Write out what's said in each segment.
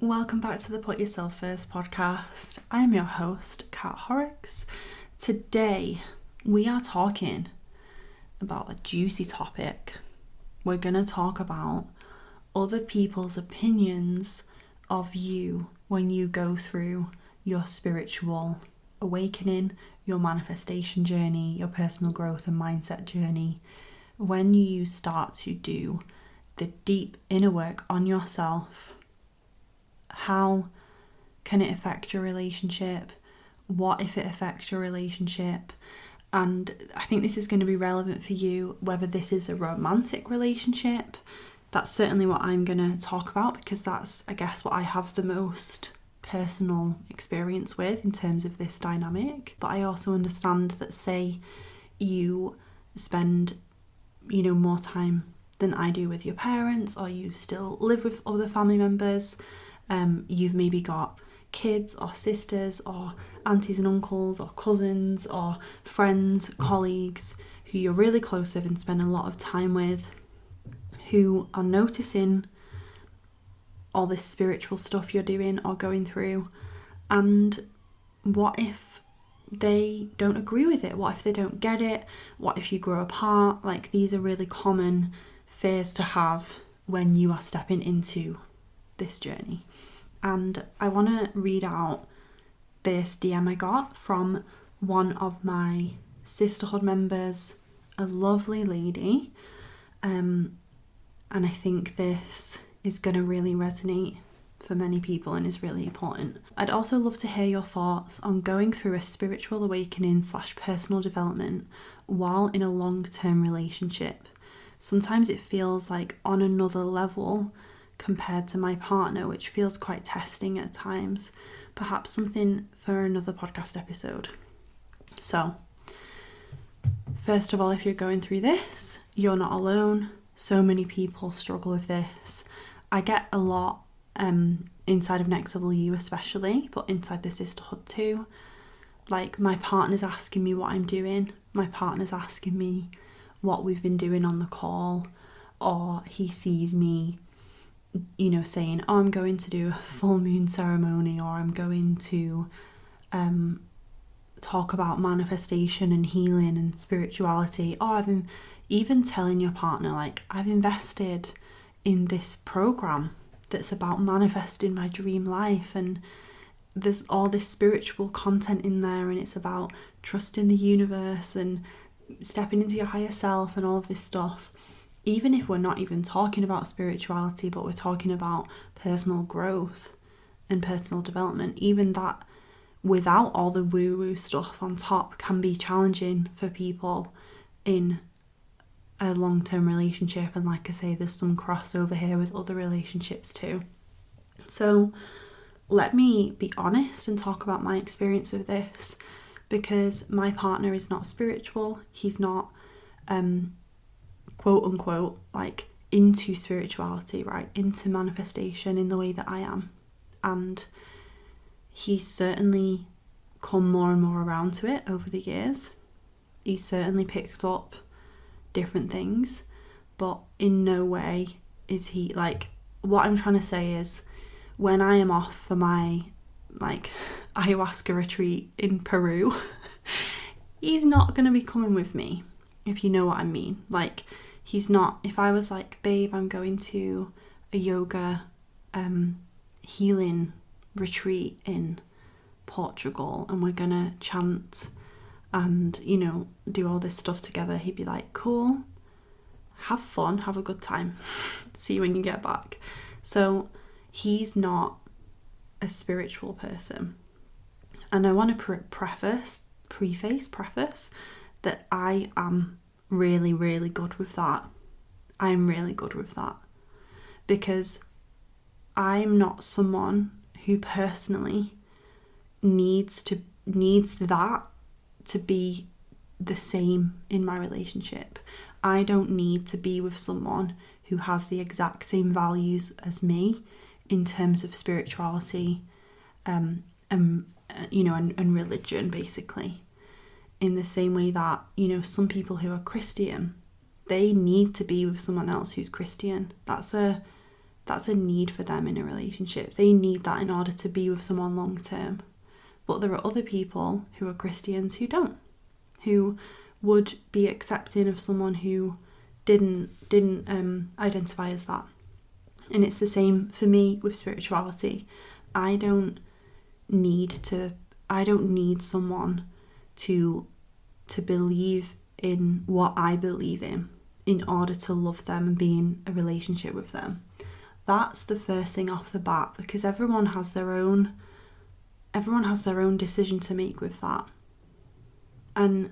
Welcome back to the Put Yourself First podcast. I am your host, Kat Horrocks. Today, we are talking about a juicy topic. We're going to talk about other people's opinions of you when you go through your spiritual awakening, your manifestation journey, your personal growth and mindset journey. When you start to do the deep inner work on yourself, how can it affect your relationship? What if it affects your relationship? And I think this is going to be relevant for you, whether this is a romantic relationship. That's certainly what I'm going to talk about, because that's, I guess, what I have the most personal experience with in terms of this dynamic. But I also understand that, say you spend, more time than I do with your parents, or you still live with other family members. You've maybe got kids or sisters or aunties and uncles or cousins or friends, colleagues who you're really close with and spend a lot of time with, who are noticing all this spiritual stuff you're doing or going through. And what if they don't agree with it? What if they don't get it? What if you grow apart? Like, these are really common fears to have when you are stepping into this journey. And I want to read out this DM I got from one of my sisterhood members, a lovely lady, and I think this is going to really resonate for many people and is really important. I'd also love to hear your thoughts on going through a spiritual awakening / personal development while in a long-term relationship. Sometimes it feels like on another level compared to my partner, which feels quite testing at times. Perhaps something for another podcast episode. So, first of all, if you're going through this, you're not alone. So many people struggle with this. I get a lot inside of Next Level You especially, but inside the sisterhood too. Like, my partner's asking me what I'm doing. My partner's asking me what we've been doing on the call, or he sees me saying, oh, I'm going to do a full moon ceremony, or I'm going to talk about manifestation and healing and spirituality. Or I've been even telling your partner, like, I've invested in this program that's about manifesting my dream life, and there's all this spiritual content in there, and it's about trusting the universe and stepping into your higher self and all of this stuff. Even if we're not even talking about spirituality, but we're talking about personal growth and personal development, even that without all the woo-woo stuff on top can be challenging for people in a long-term relationship. And like I say, there's some crossover here with other relationships too. So let me be honest and talk about my experience with this, because my partner is not spiritual. He's not quote unquote like into spirituality, right, into manifestation in the way that I am. And he's certainly come more and more around to it over the years. He's certainly picked up different things, but in no way is he, like, what I'm trying to say is, when I am off for my ayahuasca retreat in Peru, he's not going to be coming with me, if you know what I mean. Like, he's not, if I was like, babe, I'm going to a yoga healing retreat in Portugal and we're gonna chant and, do all this stuff together, he'd be like, cool, have fun, have a good time, see you when you get back. So he's not a spiritual person. And I want to preface that I am really, really good with that. I'm really good with that, because I'm not someone who personally needs that to be the same in my relationship. I don't need to be with someone who has the exact same values as me in terms of spirituality and religion, basically. In the same way that, some people who are Christian, they need to be with someone else who's Christian. That's a That's a need for them in a relationship. They need that in order to be with someone long term. But there are other people who are Christians who don't, who would be accepting of someone who didn't identify as that. And it's the same for me with spirituality. I don't need someone to believe in what I believe in order to love them and be in a relationship with them. That's the first thing off the bat, because everyone has their own decision to make with that. And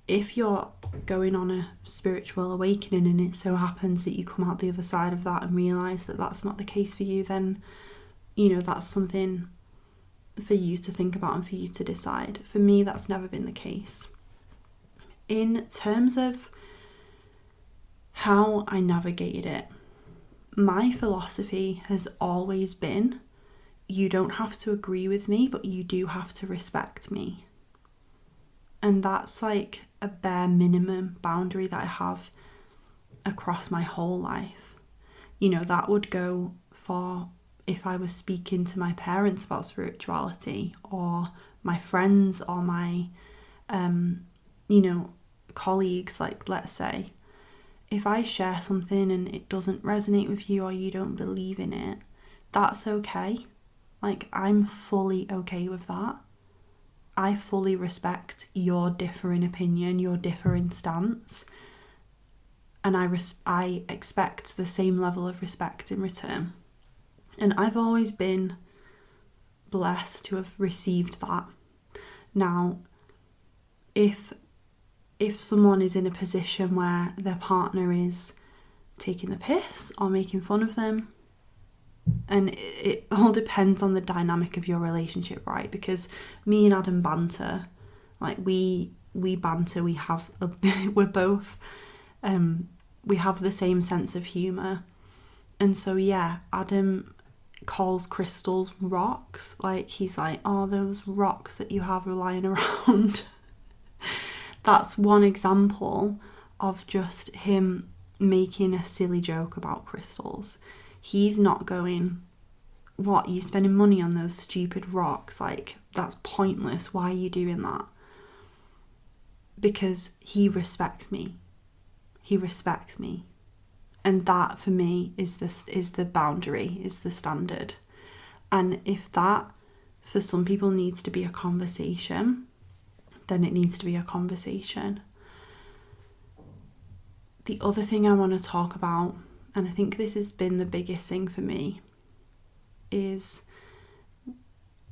if you're going on a spiritual awakening and it so happens that you come out the other side of that and realise that that's not the case for you, then, that's something for you to think about and for you to decide. For me, that's never been the case. In terms of how I navigated it, my philosophy has always been, you don't have to agree with me, but you do have to respect me. And that's like a bare minimum boundary that I have across my whole life. That would go for if I was speaking to my parents about spirituality, or my friends, or my, colleagues, like, let's say, if I share something and it doesn't resonate with you or you don't believe in it, that's okay. Like, I'm fully okay with that. I fully respect your differing opinion, your differing stance, and I expect the same level of respect in return. And I've always been blessed to have received that. Now, if someone is in a position where their partner is taking the piss or making fun of them, and it all depends on the dynamic of your relationship, right? Because me and Adam banter, like we banter, we're both, we have the same sense of humour. And so, yeah, Adam calls crystals rocks. Like, he's like, oh, those rocks that you have lying around. That's one example of just him making a silly joke about crystals. He's not going, what, you spending money on those stupid rocks? Like, that's pointless. Why are you doing that? Because he respects me. He respects me. And that, for me, is the boundary, is the standard. And if that, for some people, needs to be a conversation, then it needs to be a conversation. The other thing I want to talk about, and I think this has been the biggest thing for me, is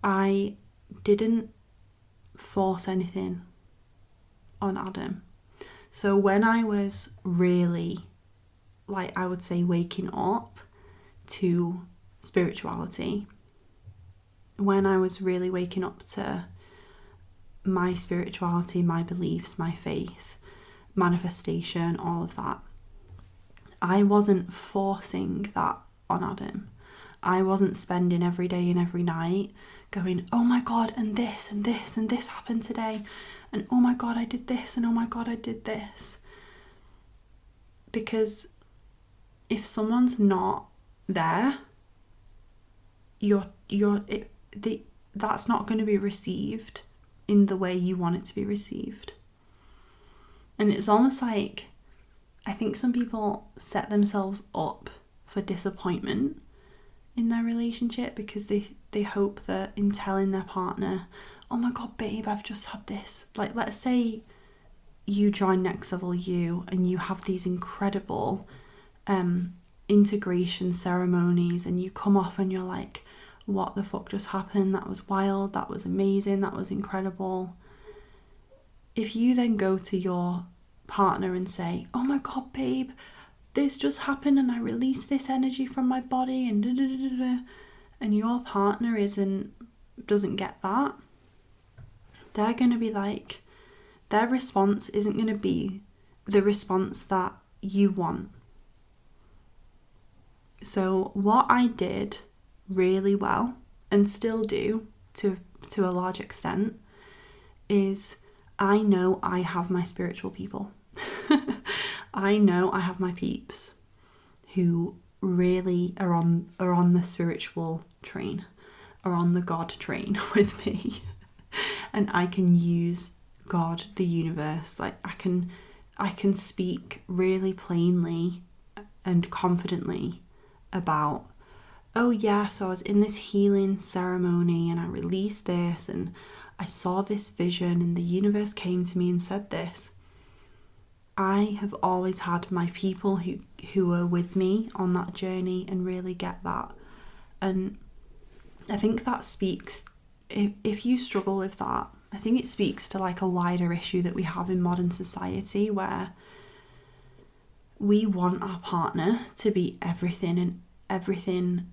I didn't force anything on Adam. So when I was really, like, I would say, waking up to spirituality, when I was really waking up to my spirituality, my beliefs, my faith, manifestation, all of that, I wasn't forcing that on Adam. I wasn't spending every day and every night going, oh my God, and this and this and this happened today, and oh my God, I did this, and oh my God, I did this. Because if someone's not there, that's not going to be received in the way you want it to be received. And it's almost like, I think some people set themselves up for disappointment in their relationship because they hope that in telling their partner, oh my God, babe, I've just had this. Like, let's say you join Next Level You and you have these incredible integration ceremonies, and you come off and you're like, what the fuck just happened? That was wild, that was amazing, that was incredible. If you then go to your partner and say, oh my God, babe, this just happened and I released this energy from my body, and da, da, da, da, da, and your partner doesn't get that, they're going to be like, their response isn't going to be the response that you want. So what I did really well, and still do to a large extent, is I know I have my spiritual people. I know I have my peeps who really are on the spiritual train, are on the God train with me. And I can use God, the universe, like I can speak really plainly and confidently about, oh yeah, so I was in this healing ceremony and I released this and I saw this vision and the universe came to me and said this. I have always had my people who are with me on that journey and really get that. And I think that speaks, if you struggle with that, I think it speaks to like a wider issue that we have in modern society where we want our partner to be everything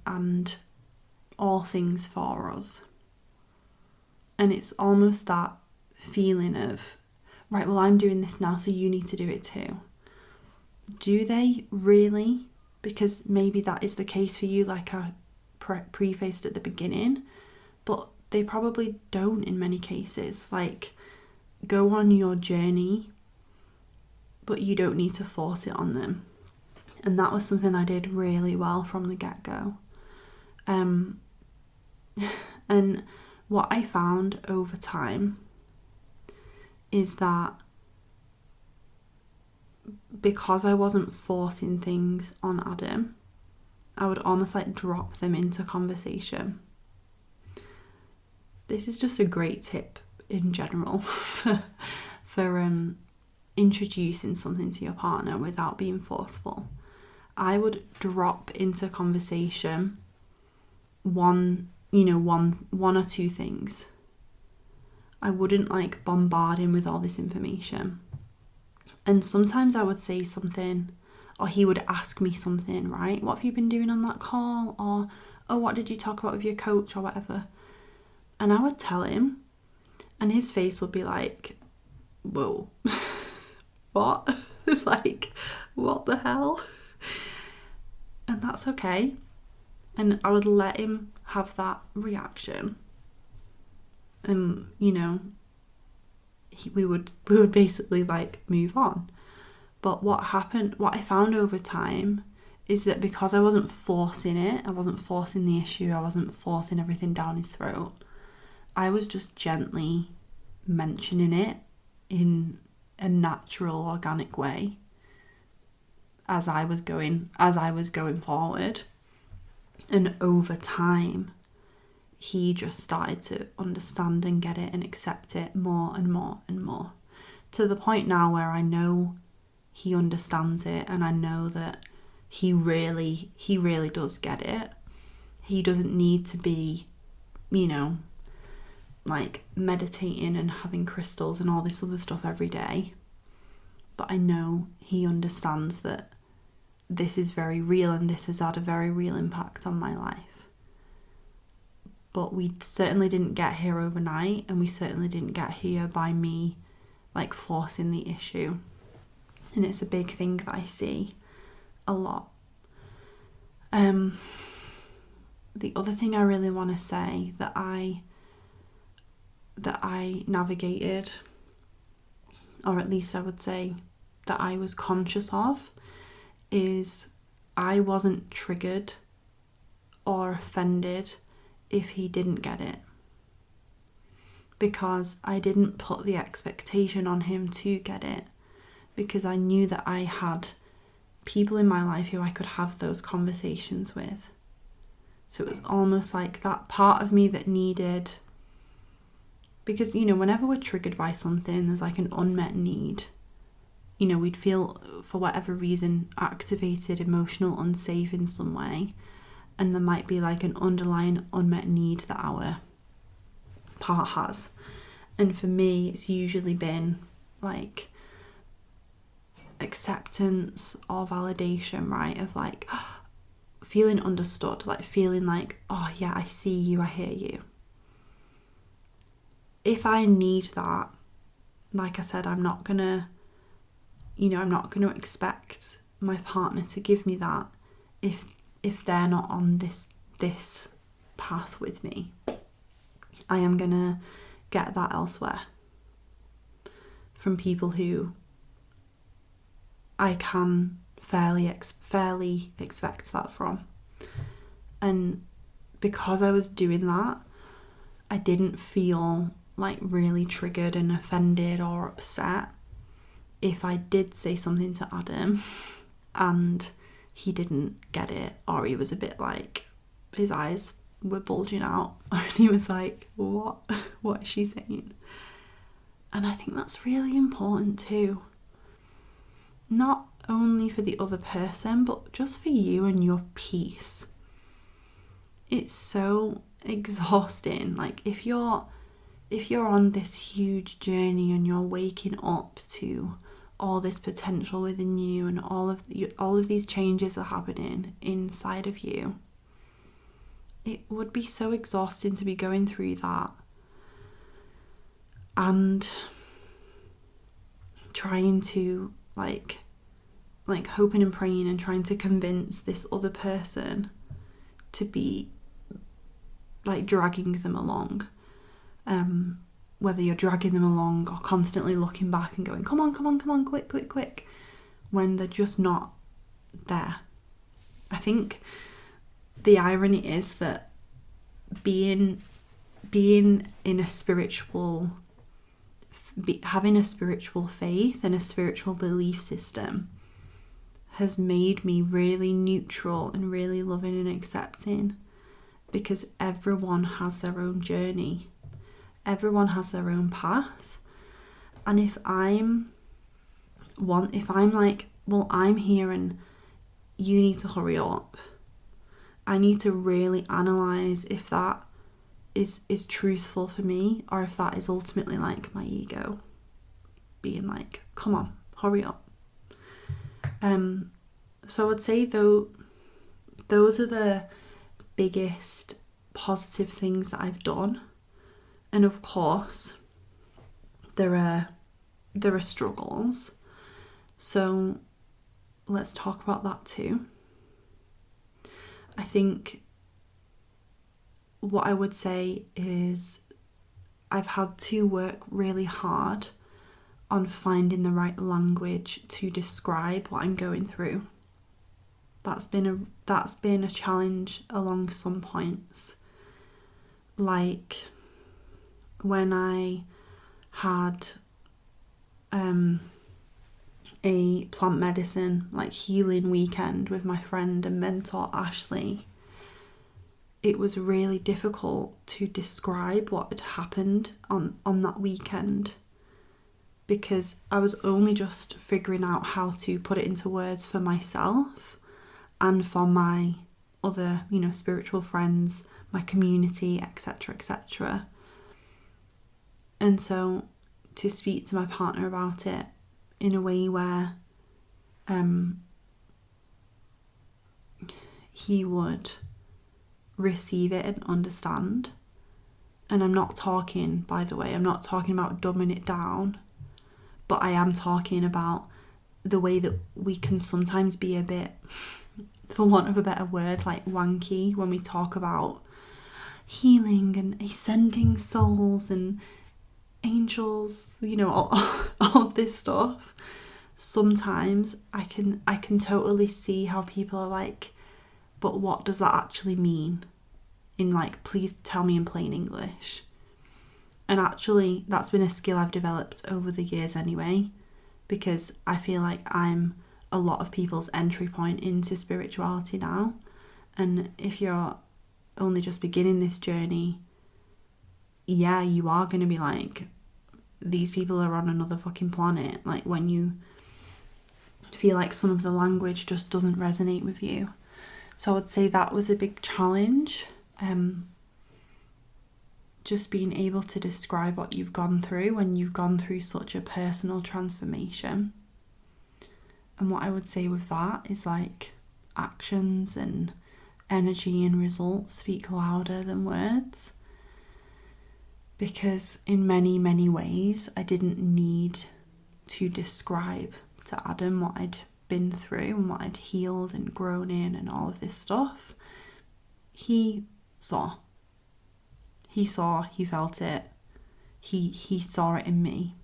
and all things for us. And it's almost that feeling of, right, well, I'm doing this now, so you need to do it too. Do they really? Because maybe that is the case for you, like I prefaced at the beginning, but they probably don't in many cases. Like, go on your journey, but you don't need to force it on them. And that was something I did really well from the get-go. And what I found over time is that because I wasn't forcing things on Adam, I would almost like drop them into conversation. This is just a great tip in general for introducing something to your partner without being forceful. I would drop into conversation one or two things. I wouldn't like bombard him with all this information. And sometimes I would say something, or he would ask me something, right? What have you been doing on that call? Or, oh, what did you talk about with your coach or whatever? And I would tell him, and his face would be like, whoa, what? Like, what the hell? And that's okay. And I would let him have that reaction. And, we would basically like move on. But what I found over time is that because I wasn't forcing it, I wasn't forcing the issue, I wasn't forcing everything down his throat, I was just gently mentioning it in a natural, organic way as I was going forward. And over time, he just started to understand and get it and accept it more and more and more, to the point now where I know he understands it and I know that he really does get it. He doesn't need to be, like meditating and having crystals and all this other stuff every day. But I know he understands that this is very real and this has had a very real impact on my life. But we certainly didn't get here overnight, and we certainly didn't get here by me like forcing the issue. And it's a big thing that I see a lot. The other thing I really want to say that I navigated, or at least I would say that I was conscious of, is I wasn't triggered or offended if he didn't get it, because I didn't put the expectation on him to get it, because I knew that I had people in my life who I could have those conversations with. So it was almost like that part of me that needed, because whenever we're triggered by something, there's like an unmet need. We'd feel, for whatever reason, activated, emotional, unsafe in some way. And there might be like an underlying unmet need that our part has. And for me, it's usually been like acceptance or validation, right? Of like feeling understood, like feeling like, oh yeah, I see you, I hear you. If I need that, like I said, I'm not gonna expect my partner to give me that if they're not on this path with me. I am gonna get that elsewhere, from people who I can fairly expect that from. And because I was doing that, I didn't feel like really triggered and offended or upset if I did say something to Adam and he didn't get it, or he was a bit like, his eyes were bulging out and he was like, what is she saying? And I think that's really important too, not only for the other person but just for you and your peace. It's so exhausting. Like if you're on this huge journey and you're waking up to all this potential within you and all of these changes are happening inside of you, it would be so exhausting to be going through that and trying to like hoping and praying and trying to convince this other person to be like dragging them along. Whether you're dragging them along or constantly looking back and going, come on, quick, when they're just not there. I think the irony is that being in a spiritual, having a spiritual faith and a spiritual belief system has made me really neutral and really loving and accepting, because everyone has their own journey. Everyone has their own path. And if I'm like, well, I'm here and you need to hurry up, I need to really analyse if that is truthful for me, or if that is ultimately like my ego being like, come on, hurry up. So I would say though, those are the biggest positive things that I've done. And of course, there are struggles. So let's talk about that too. I think what I would say is I've had to work really hard on finding the right language to describe what I'm going through. That's been a challenge along some points. Like when I had a plant medicine like healing weekend with my friend and mentor Ashley, it was really difficult to describe what had happened on that weekend, because I was only just figuring out how to put it into words for myself and for my other, spiritual friends, my community, etc., etc. And so to speak to my partner about it in a way where he would receive it and understand. And I'm not talking, by the way, about dumbing it down, but I am talking about the way that we can sometimes be a bit, for want of a better word, like wanky when we talk about healing and ascending souls and angels, all of this stuff. Sometimes I can totally see how people are like, but what does that actually mean? In like, please tell me in plain English. And actually that's been a skill I've developed over the years anyway, because I feel like I'm a lot of people's entry point into spirituality now. And if you're only just beginning this journey, yeah, you are going to be like, these people are on another fucking planet. Like when you feel like some of the language just doesn't resonate with you. So I would say that was a big challenge. Just being able to describe what you've gone through when you've gone through such a personal transformation. And what I would say with that is like actions and energy and results speak louder than words. Because in many, many ways, I didn't need to describe to Adam what I'd been through and what I'd healed and grown in and all of this stuff. He saw, he felt it, he saw it in me.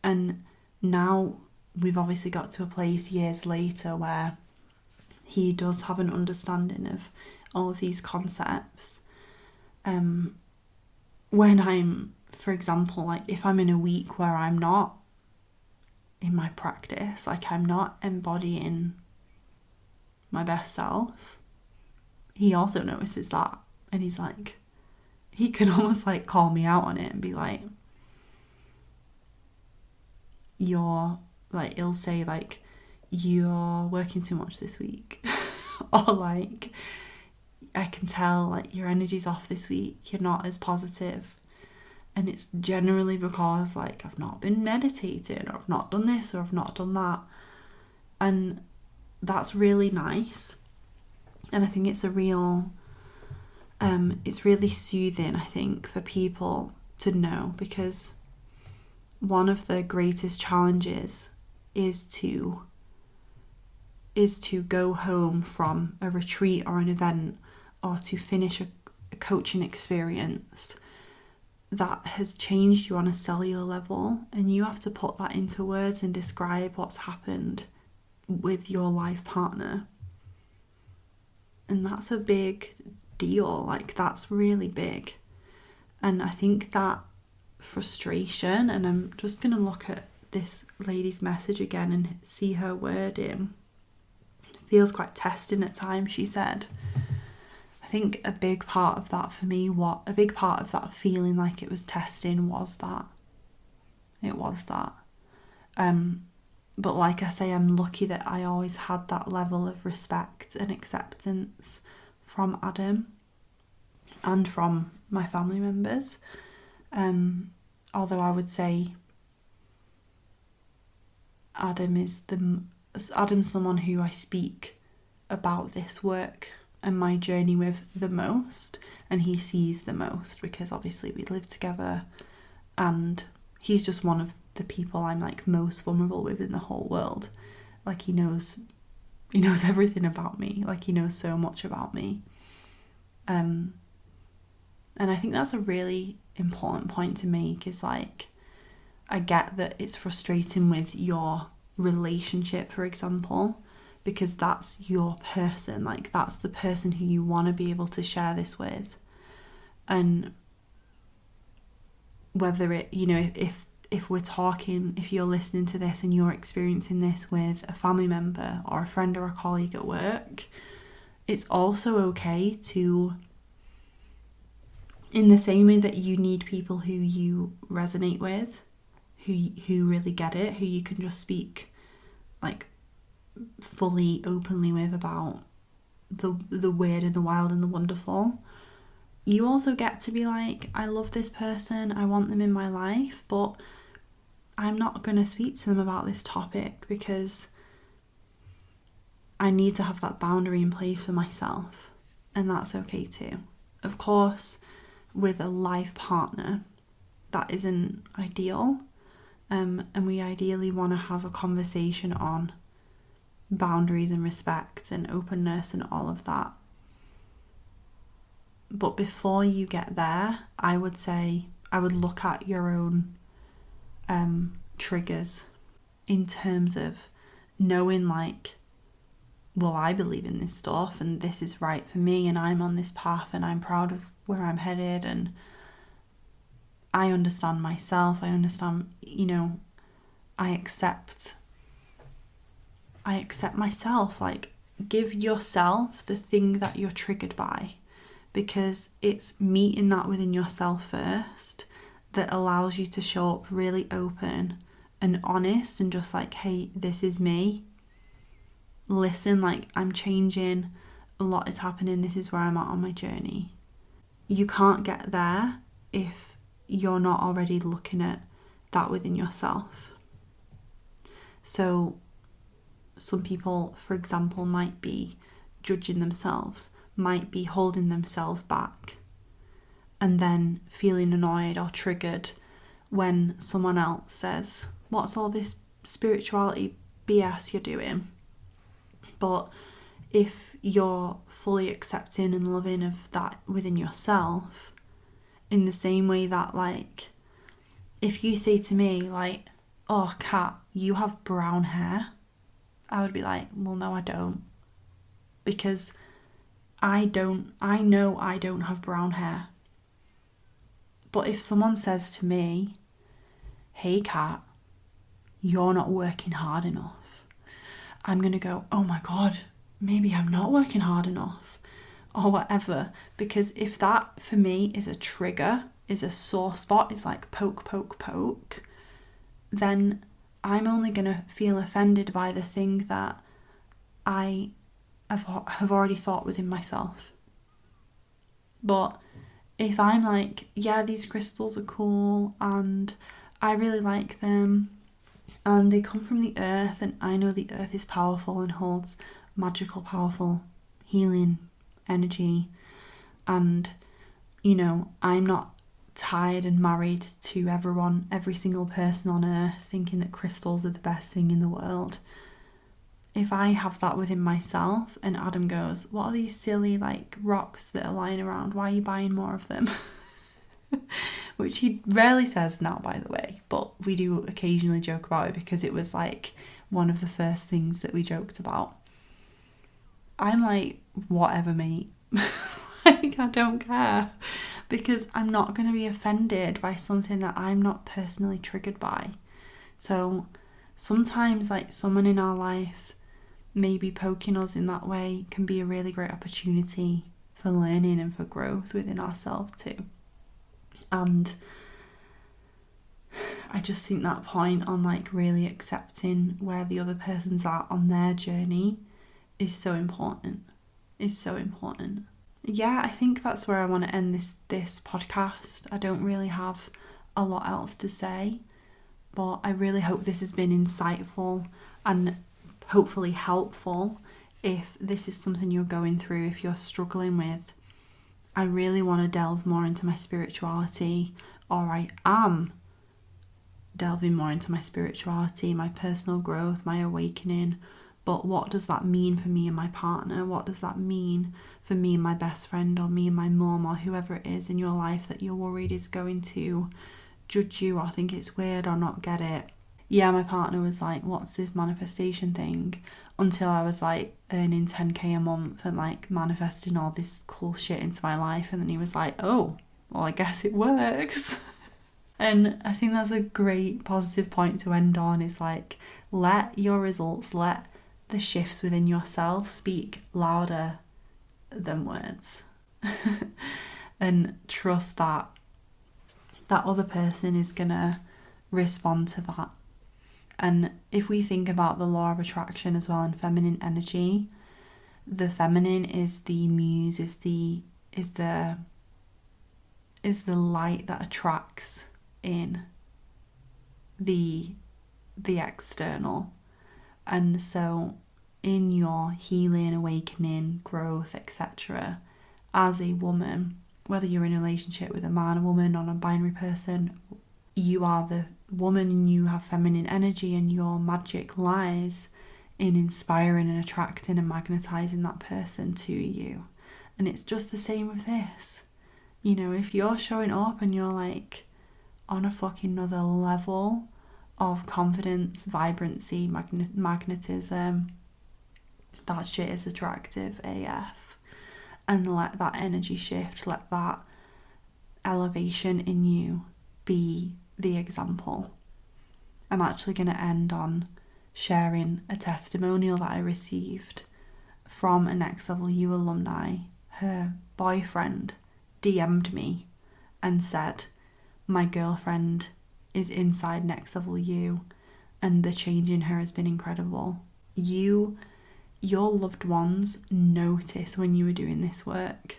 And now we've obviously got to a place years later where he does have an understanding of all of these concepts. When I'm, for example, like if I'm in a week where I'm not in my practice, like I'm not embodying my best self, he also notices that, and he's like, he can almost like call me out on it and be like, you're like, he'll say like, you're working too much this week or like, I can tell like your energy's off this week, you're not as positive. And it's generally because like I've not been meditating, or I've not done this, or I've not done that. And that's really nice. And I think it's a real, it's really soothing, I think, for people to know, because one of the greatest challenges is to go home from a retreat or an event, or to finish a coaching experience that has changed you on a cellular level, and you have to put that into words and describe what's happened with your life partner. And that's a big deal, like that's really big. And I think that frustration, and I'm just going to look at this lady's message again and see her wording, feels quite testing at times, she said. I think a big part of that for me, a big part of that feeling like it was testing was that. It was that. But like I say, I'm lucky that I always had that level of respect and acceptance from Adam and from my family members. Although I would say Adam's someone who I speak about this work and my journey with the most, and he sees the most, because obviously we live together, and he's just one of the people I'm like most vulnerable with in the whole world. Like he knows everything about me, like he knows so much about me. And I think that's a really important point to make, is like, I get that it's frustrating with your relationship, for example, because that's your person, like that's the person who you want to be able to share this with. And whether it, if we're talking, if you're listening to this and you're experiencing this with a family member or a friend or a colleague at work, it's also okay to, in the same way that you need people who you resonate with, who really get it, who you can just speak like fully openly with about the weird and the wild and the wonderful, you also get to be like, I love this person, I want them in my life, but I'm not going to speak to them about this topic because I need to have that boundary in place for myself, and that's okay too. Of course, with a life partner, that isn't ideal, and we ideally want to have a conversation on boundaries and respect and openness and all of that. But before you get there, I would say I would look at your own triggers in terms of knowing like, well, I believe in this stuff and this is right for me and I'm on this path and I'm proud of where I'm headed and I understand myself, I understand, I accept myself. Like, give yourself the thing that you're triggered by, because it's meeting that within yourself first that allows you to show up really open and honest and just like, hey, this is me. Listen, like, I'm changing, a lot is happening, this is where I'm at on my journey. You can't get there if you're not already looking at that within yourself. So some people, for example, might be judging themselves, might be holding themselves back, and then feeling annoyed or triggered when someone else says, what's all this spirituality BS you're doing? But if you're fully accepting and loving of that within yourself, in the same way that, like, if you say to me, like, oh, Kat, you have brown hair, I would be like, well, no, I don't. Because I know I don't have brown hair. But if someone says to me, hey, Kat, you're not working hard enough, I'm going to go, oh my God, maybe I'm not working hard enough or whatever. Because if that for me is a trigger, is a sore spot, is like poke, poke, poke, then I'm only going to feel offended by the thing that I have already thought within myself. But if I'm like, yeah, these crystals are cool and I really like them and they come from the earth and I know the earth is powerful and holds magical, powerful, healing energy, and, you know, I'm not tied and married to everyone, every single person on earth, thinking that crystals are the best thing in the world. If I have that within myself and Adam goes, what are these silly like rocks that are lying around? Why are you buying more of them? Which he rarely says now, by the way, but we do occasionally joke about it because it was like one of the first things that we joked about. I'm like, whatever, mate. Like, I don't care, because I'm not going to be offended by something that I'm not personally triggered by. So sometimes like someone in our life maybe poking us in that way can be a really great opportunity for learning and for growth within ourselves too. And I just think that point on like really accepting where the other person's at on their journey is so important. Yeah, I think that's where I want to end this podcast. I don't really have a lot else to say, but I really hope this has been insightful and hopefully helpful. If this is something you're going through, if you're struggling with, I really want to delve more into my spirituality, or I am delving more into my spirituality, my personal growth, my awakening. But what does that mean for me and my partner? What does that mean for me and my best friend, or me and my mum, or whoever it is in your life that you're worried is going to judge you or think it's weird or not get it? Yeah, my partner was like, what's this manifestation thing? Until I was like earning 10k a month and like manifesting all this cool shit into my life. And then he was like, oh, well, I guess it works. And I think that's a great positive point to end on, is like, let your results, let the shifts within yourself speak louder than words. And trust that other person is gonna respond to that. And if we think about the law of attraction as well, and feminine energy, the feminine is the muse, is the light that attracts in the external. And so in your healing, awakening, growth, etc., as a woman, whether you're in a relationship with a man, a woman, or a non-binary person, you are the woman and you have feminine energy, and your magic lies in inspiring and attracting and magnetizing that person to you. And it's just the same with this. You know, if you're showing up and you're like on a fucking another level of confidence, vibrancy, magnetism, that shit is attractive AF. And let that energy shift, let that elevation in you be the example. I'm actually going to end on sharing a testimonial that I received from a Next Level You alumni. Her boyfriend DM'd me and said, my girlfriend is inside Next Level You and the change in her has been incredible. Your loved ones notice when you are doing this work,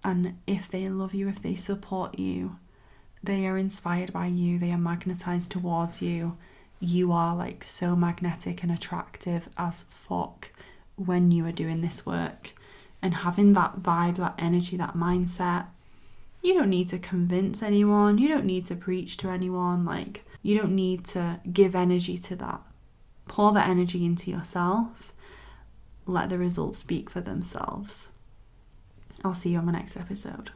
and if they love you, if they support you, they are inspired by you, they are magnetized towards you. You are like so magnetic and attractive as fuck when you are doing this work. And having that vibe, that energy, that mindset, you don't need to convince anyone, you don't need to preach to anyone, like you don't need to give energy to that. Pour that energy into yourself. Let the results speak for themselves. I'll see you on my next episode.